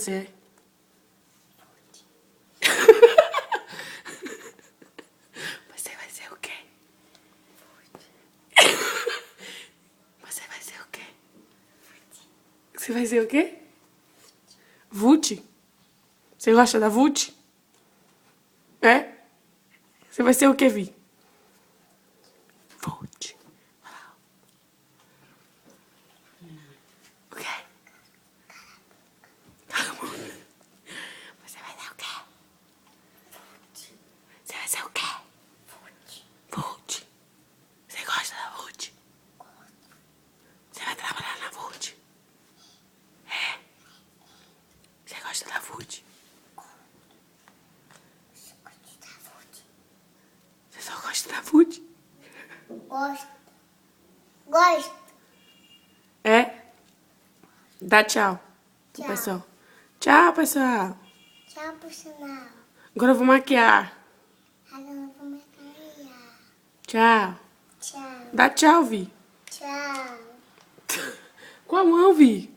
ser? Você vai ser o quê? Você vai ser o quê? Você vai ser o quê? Vult? Você gosta da Vult? É? Você vai ser o quê, Vi? Vult. O quê? Você vai ser o quê? Você vai ser o quê? Vult. Você gosta da Vult? Você vai trabalhar na Vult? É? Você gosta da Vult? Você só gosta da Vult? Gosto. Gosto. É? Dá tchau. Tchau. Pessoal. Tchau, pessoal. Tchau, pessoal. Agora eu vou maquiar. Agora eu vou me caminhar. Tchau. Tchau. Dá tchau, Vi. Tchau. Com a mão, Vi.